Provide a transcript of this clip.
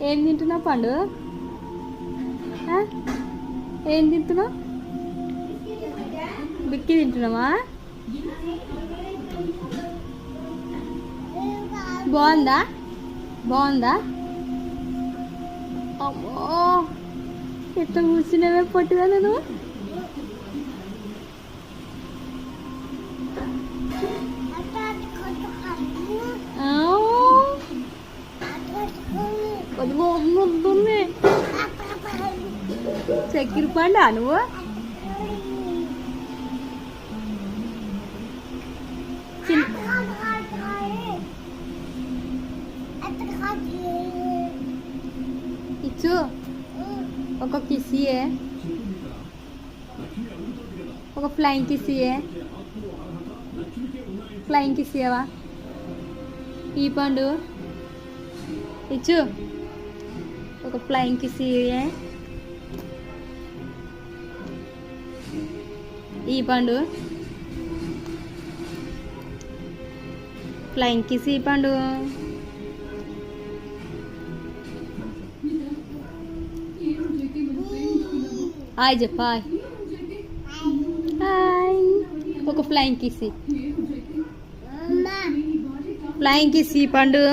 ఏం తింటున్నావు పండు? ఏం తింటున్నావు? బిక్కి తింటున్నావా? బాగుందా? బాగుందా? అమ్మో ఎట్లా కూర్చున్నావే పొట్టిగా నువ్వు. వద్దుంది చక్కెర పండా నువ్వు? ఇచ్చు ఒక కిసియే, ఒక ఫ్లైంగ్ కిసియే. ఫ్లైంగ్ కిసియవా? ఈ పండు ఇచ్చు ఒక ఫ్లైంగ్ కిసియే. ఈ పండు ఫ్లైంగ్ కిసి పండు. హాయ్ చెప్ప హాయ్. హాయ్ ఒక ఫ్లైంగ్ కిసి. ఫ్లైంగ్ కిసి పండు.